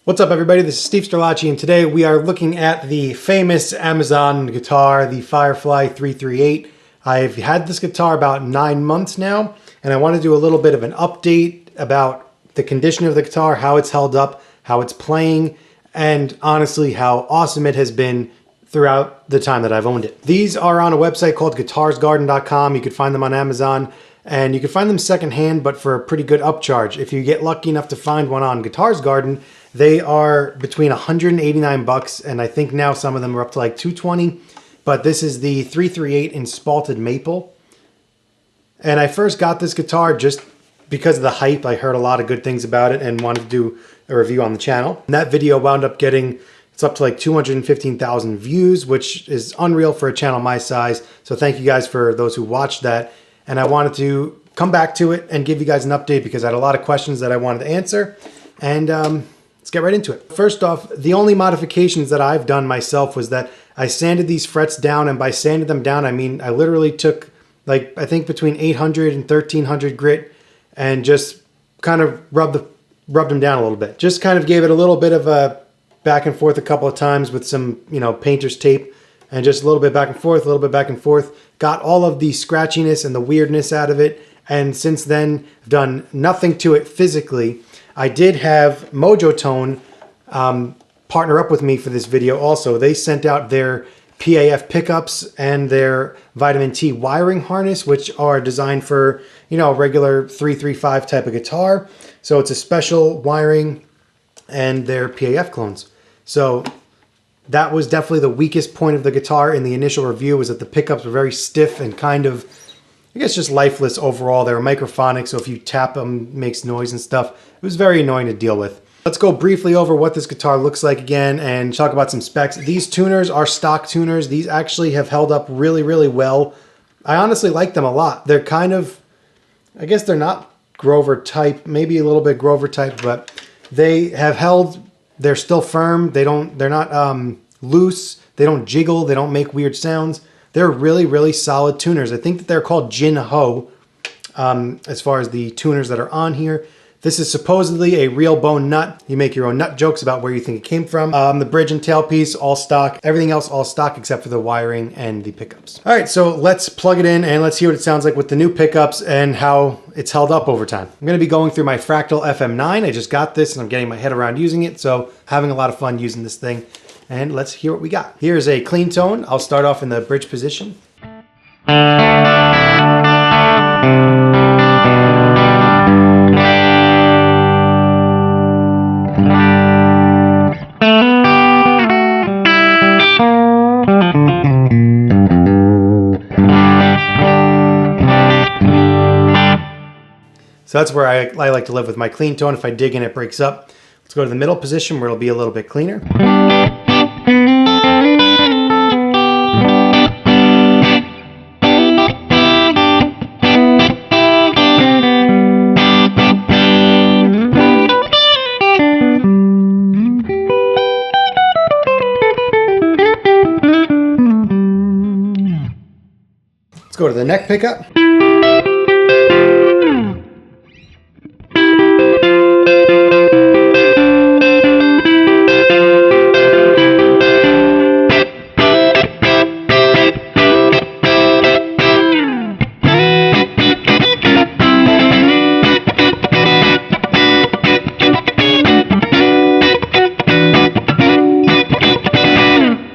What's up everybody, this is Steve Sterlacci and today we are looking at the famous Amazon guitar, the Firefly 338. I've had this guitar about 9 months now and I want to do a little bit of an update about the condition of the guitar, how it's held up, how it's playing, and honestly how awesome it has been throughout the time that I've owned it. These are on a website called guitarsgarden.com. You can find them on Amazon and you can find them secondhand but for a pretty good upcharge. If you get lucky enough to find one on Guitars Garden, they are between 189 bucks and I think now some of them are up to like 220. But this is the 338 in spalted maple. And I first got this guitar just because of the hype. I heard a lot of good things about it and wanted to do a review on the channel. And that video wound up getting, it's up to like 215,000 views, which is unreal for a channel my size. So thank you guys for those who watched that. And I wanted to come back to it and give you guys an update because I had a lot of questions that I wanted to answer. And let's get right into it. First off, the only modifications that I've done myself was that I sanded these frets down, and by sanded them down, I mean I literally took like, I think between 800 and 1300 grit and just kind of rubbed them down a little bit. Just kind of gave it a little bit of a back and forth a couple of times with some, painter's tape, and just a little bit back and forth, a little bit back and forth. Got all of the scratchiness and the weirdness out of it. And since then, I've done nothing to it physically. I did have Mojo Tone partner up with me for this video also. They sent out their PAF pickups and their vitamin T wiring harness, which are designed for, a regular 335 type of guitar. So it's a special wiring and their PAF clones. So that was definitely the weakest point of the guitar in the initial review, was that the pickups were very stiff and kind of, I guess, just lifeless overall. They were microphonic, so if you tap them, it makes noise and stuff. It was very annoying to deal with. Let's go briefly over what this guitar looks like again and talk about some specs. These tuners are stock tuners. These actually have held up really, really well. I honestly like them a lot. They're kind of, I guess they're not Grover type, maybe a little bit Grover type, but they have held, they're still firm. They're not loose. They don't jiggle. They don't make weird sounds. They're really, really solid tuners. I think that they're called Jin Ho as far as the tuners that are on here. This is supposedly a real bone nut. You make your own nut jokes about where you think it came from. The bridge and tailpiece, all stock. Everything else, all stock except for the wiring and the pickups. All right, so let's plug it in and let's see what it sounds like with the new pickups and how it's held up over time. I'm gonna be going through my Fractal FM9. I just got this and I'm getting my head around using it, so having a lot of fun using this thing. And let's hear what we got. Here's a clean tone. I'll start off in the bridge position. So that's where I like to live with my clean tone. If I dig in, it breaks up. Let's go to the middle position where it'll be a little bit cleaner. Let's go to the neck pickup.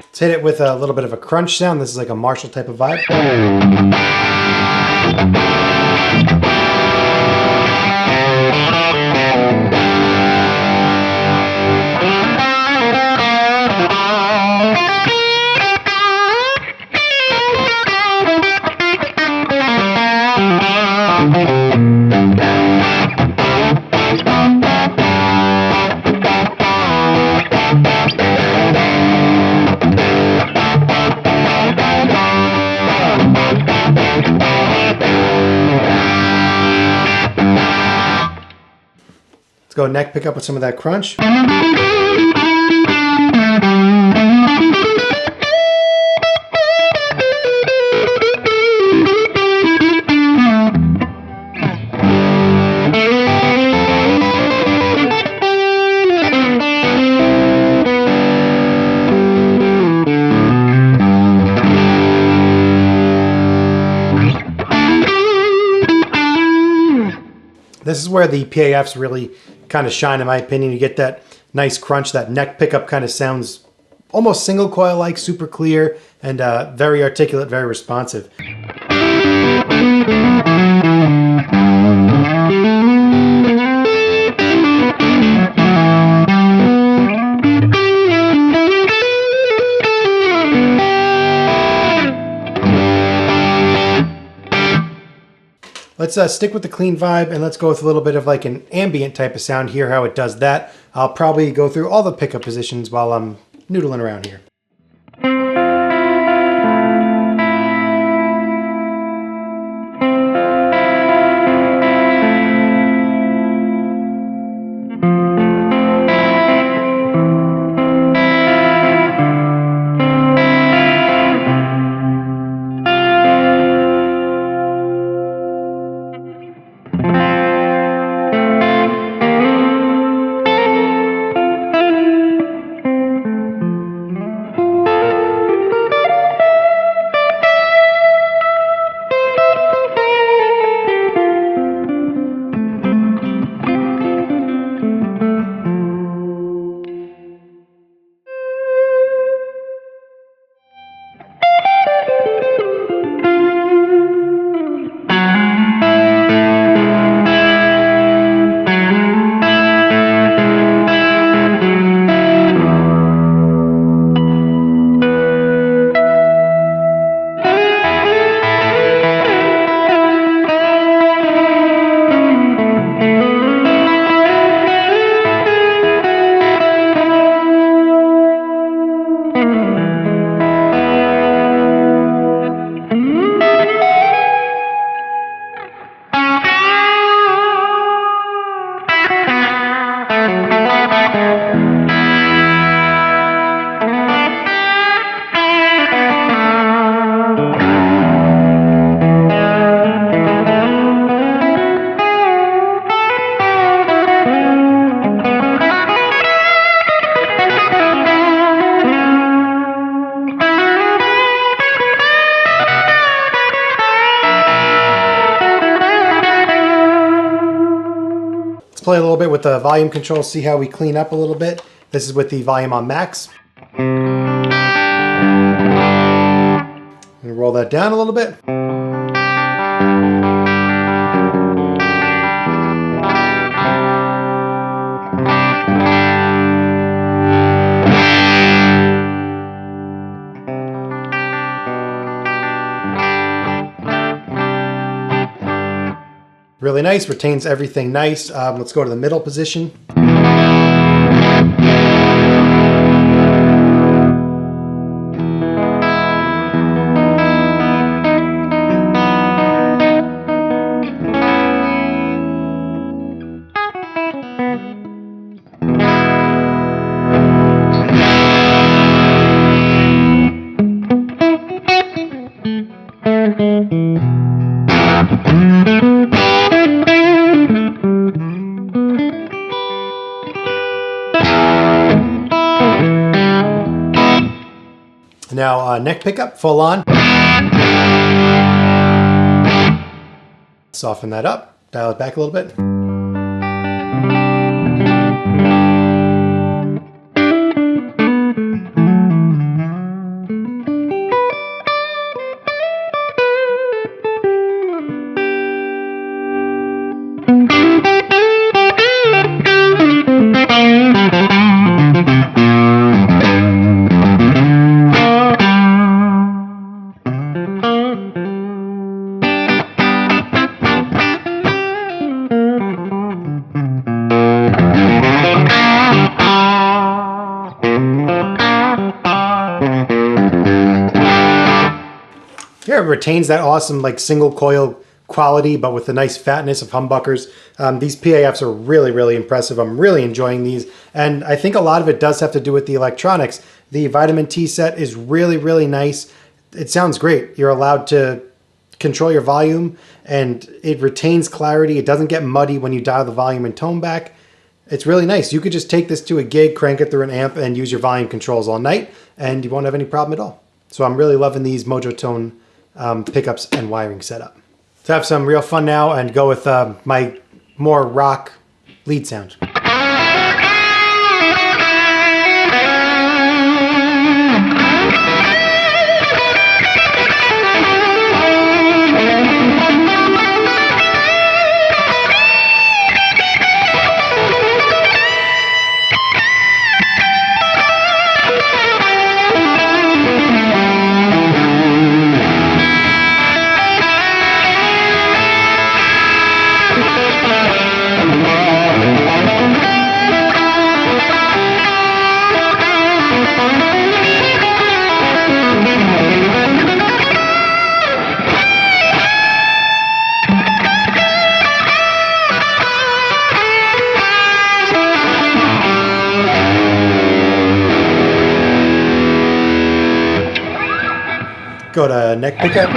Let's hit it with a little bit of a crunch sound. This is like a Marshall type of vibe. Go neck pick up with some of that crunch. This is where the PAFs really kind of shine, in my opinion. You get that nice crunch, that neck pickup kind of sounds almost single coil-like, super clear, and very articulate, very responsive. Let's stick with the clean vibe and let's go with a little bit of like an ambient type of sound here, how it does that. I'll probably go through all the pickup positions while I'm noodling around here. Play a little bit with the volume control, see how we clean up a little bit. This is with the volume on max. And roll that down a little bit. Really nice, retains everything nice. Let's go to the middle position. Now neck pickup, full on. Soften that up, dial it back a little bit. Yeah, it retains that awesome like single coil quality, but with the nice fatness of humbuckers. These PAFs are really, really impressive. I'm really enjoying these. And I think a lot of it does have to do with the electronics. The Vitamin T set is really, really nice. It sounds great. You're allowed to control your volume and it retains clarity. It doesn't get muddy when you dial the volume and tone back. It's really nice. You could just take this to a gig, crank it through an amp, and use your volume controls all night, and you won't have any problem at all. So I'm really loving these Mojo Tone pickups and wiring setup. To have some real fun now and go with my more rock lead sound. Go to neck pickup.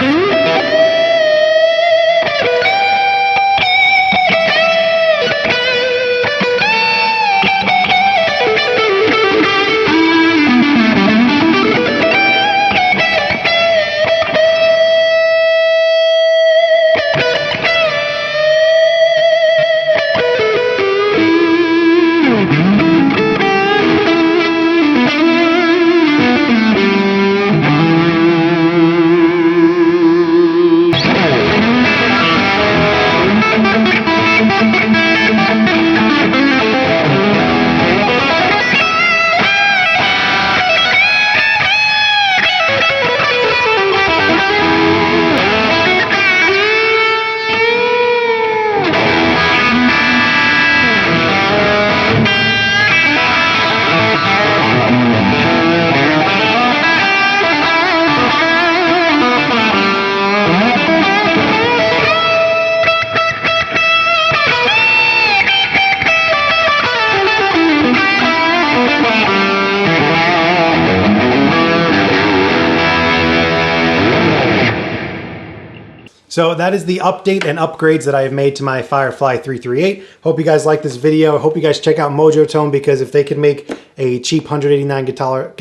So that is the update and upgrades that I have made to my Firefly 338. Hope you guys like this video. Hope you guys check out Mojo Tone, because if they can make a cheap $189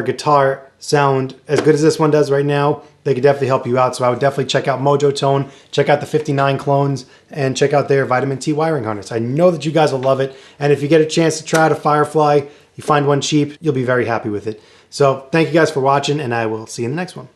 guitar sound as good as this one does right now, they could definitely help you out. So I would definitely check out Mojo Tone, check out the 59 clones, and check out their vitamin T wiring harness. I know that you guys will love it. And if you get a chance to try out a Firefly, you find one cheap, you'll be very happy with it. So thank you guys for watching, and I will see you in the next one.